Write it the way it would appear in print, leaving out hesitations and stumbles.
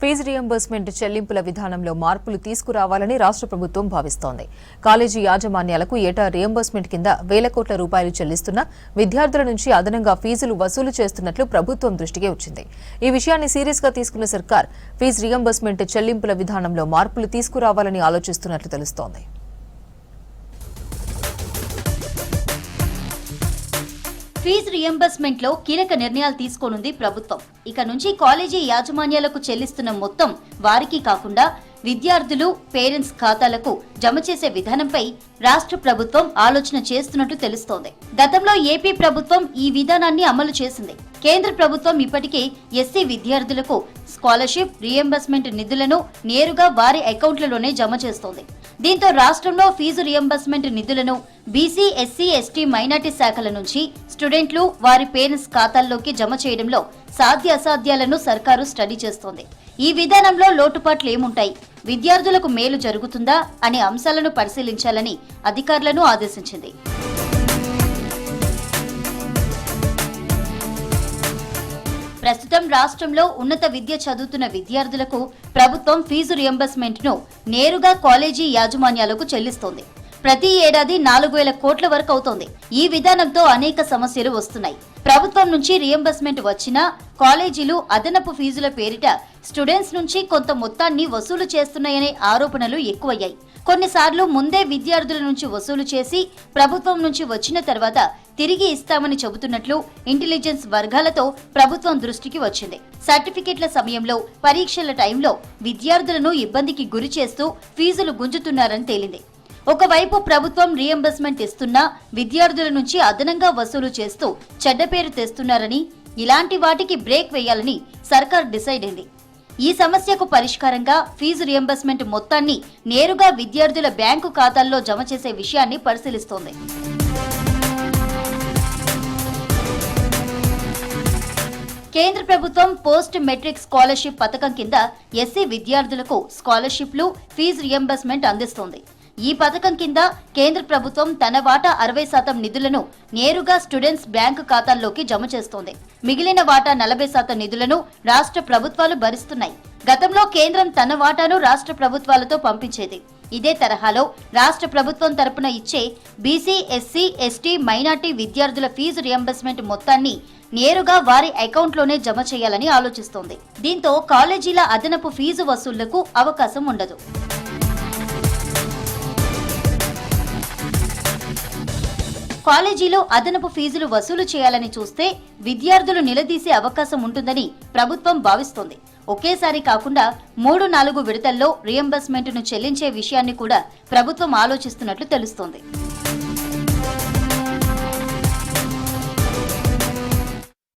Fee reimbursement చెల్లింపుల విధానంలో మార్పులు తీసుకురావాలని రాష్ట్ర ప్రభుత్వం భావిస్తోంది. కాలేజీ యాజమాన్యాలకు ఏటా రియంబర్స్మెంట్ కింద వేల కోట్ల రూపాయలు చెల్లిస్తున్న విద్యార్థుల నుంచి అదనంగా ఫీజులు వసూలు చేస్తున్నట్లు ప్రభుత్వం దృష్టికి వచ్చింది. ఈ విషయాన్ని సీరియస్ గా తీసుకున్న సర్కార్ ఫీజు రియంబర్స్మెంట్ చెల్లింపుల విధానంలో మార్పులు తీసుకురావాలని ఆలోచిస్తున్నట్లు తెలుస్తోంది. ఫీజు రియంబర్స్మెంట్ లో కీలక నిర్ణయాలు తీసుకోనుంది ప్రభుత్వం. ఇక నుంచి కాలేజీ యాజమాన్యాలకు చెల్లిస్తున్న మొత్తం వారికి కాకుండా విద్యార్థులు పేరెంట్స్ ఖాతాలకు జమ చేసే విధానంపై రాష్ట్ర ప్రభుత్వం ఆలోచన చేస్తున్నట్టు తెలుస్తోంది. గతంలో ఏపీ ప్రభుత్వం ఈ విధానాన్ని అమలు చేసింది. కేంద్ర ప్రభుత్వం ఇప్పటికే ఎస్సీ విద్యార్థులకు స్కాలర్షిప్ రియంబర్స్మెంట్ నిధులను నేరుగా వారి అకౌంట్లలోనే జమ చేస్తోంది. దీంతో రాష్ట్రంలో ఫీజు రియంబర్స్మెంట్ నిధులను బీసీ, ఎస్సీ, ఎస్టీ, మైనార్టీ శాఖల నుంచి స్టూడెంట్లు వారి పేరెంట్స్ ఖాతాల్లోకి జమ చేయడంలో సాధ్య అసాధ్యాలను సర్కారు స్టడీ చేస్తోంది. ఈ విధానంలో లోటుపాట్లు ఏముంటాయి, విద్యార్థులకు మేలు జరుగుతుందా అనే అంశాలను పరిశీలించాలని అధికారులను ఆదేశించింది. ప్రస్తుతం రాష్ట్రంలో ఉన్నత విద్య చదువుతున్న విద్యార్థులకు ప్రభుత్వం ఫీజు రియంబర్స్మెంట్ ను నేరుగా కాలేజీ యాజమాన్యాలకు చెల్లిస్తోంది. ప్రతి ఏడాది 4,000 కోట్ల వరకు అవుతోంది. ఈ విధానంతో అనేక సమస్యలు వస్తున్నాయి. ప్రభుత్వం నుంచి రియంబర్స్మెంట్ వచ్చినా కాలేజీలు అదనపు ఫీజుల పేరిట స్టూడెంట్స్ నుంచి కొంత మొత్తాన్ని వసూలు చేస్తున్నాయనే ఆరోపణలు ఎక్కువయ్యాయి. కొన్నిసార్లు ముందే విద్యార్థుల నుంచి వసూలు చేసి ప్రభుత్వం నుంచి వచ్చిన తర్వాత తిరిగి ఇస్తామని చెబుతున్నట్లు ఇంటెలిజెన్స్ వర్గాలతో ప్రభుత్వం దృష్టికి వచ్చింది. సర్టిఫికెట్ల సమయంలో, పరీక్షల టైంలో విద్యార్థులను ఇబ్బందికి గురి చేస్తూ ఫీజులు గుంజుతున్నారని తేలింది. ఒకవైపు ప్రభుత్వం రియంబర్స్మెంట్ ఇస్తున్నా విద్యార్థుల నుంచి అదనంగా వసూలు చేస్తూ చెడ్డ పేరు తెస్తున్నారని, ఇలాంటి వాటికి బ్రేక్ వేయాలని సర్కార్ డిసైడ్ అయింది. ఈ సమస్యకు పరిష్కారంగా ఫీజు రియంబర్స్మెంట్ మొత్తాన్ని నేరుగా విద్యార్థుల బ్యాంకు ఖాతాల్లో జమ చేసే విషయాన్ని పరిశీలిస్తోంది. కేంద్ర ప్రభుత్వం పోస్ట్ మెట్రిక్ స్కాలర్షిప్ పథకం కింద ఎస్సీ విద్యార్థులకు స్కాలర్షిప్లు, ఫీజు రియంబర్స్మెంట్ అందిస్తోంది. ఈ పథకం కింద కేంద్ర ప్రభుత్వం తన వాటా 60% నిధులను నేరుగా స్టూడెంట్స్ బ్యాంకు ఖాతాల్లోకి జమ చేస్తోంది. మిగిలిన వాటా 40% నిధులను రాష్ట్ర ప్రభుత్వాలు భరిస్తున్నాయి. గతంలో కేంద్రం తన వాటాను రాష్ట్ర ప్రభుత్వాలతో పంపించేది. ఇదే తరహాలో రాష్ట్ర ప్రభుత్వం తరపున ఇచ్చే బీసీ, ఎస్సీ, ఎస్టీ, మైనార్టీ విద్యార్థుల ఫీజు రియంబర్స్మెంట్ మొత్తాన్ని నేరుగా వారి అకౌంట్లోనే జమ చేయాలని ఆలోచిస్తోంది. దీంతో కాలేజీల అదనపు ఫీజు వసూళ్లకు అవకాశం ఉండదు. కాలేజీలో అదనపు ఫీజులు వసూలు చేయాలని చూస్తే విద్యార్థులు నిలదీసే అవకాశం ఉంటుందని ప్రభుత్వం భావిస్తోంది. ఒకేసారి కాకుండా 3-4 విడతల్లో రియంబర్స్మెంట్ ను చెల్లించే విషయాన్ని కూడా ప్రభుత్వం ఆలోచిస్తున్నట్లు తెలుస్తోంది.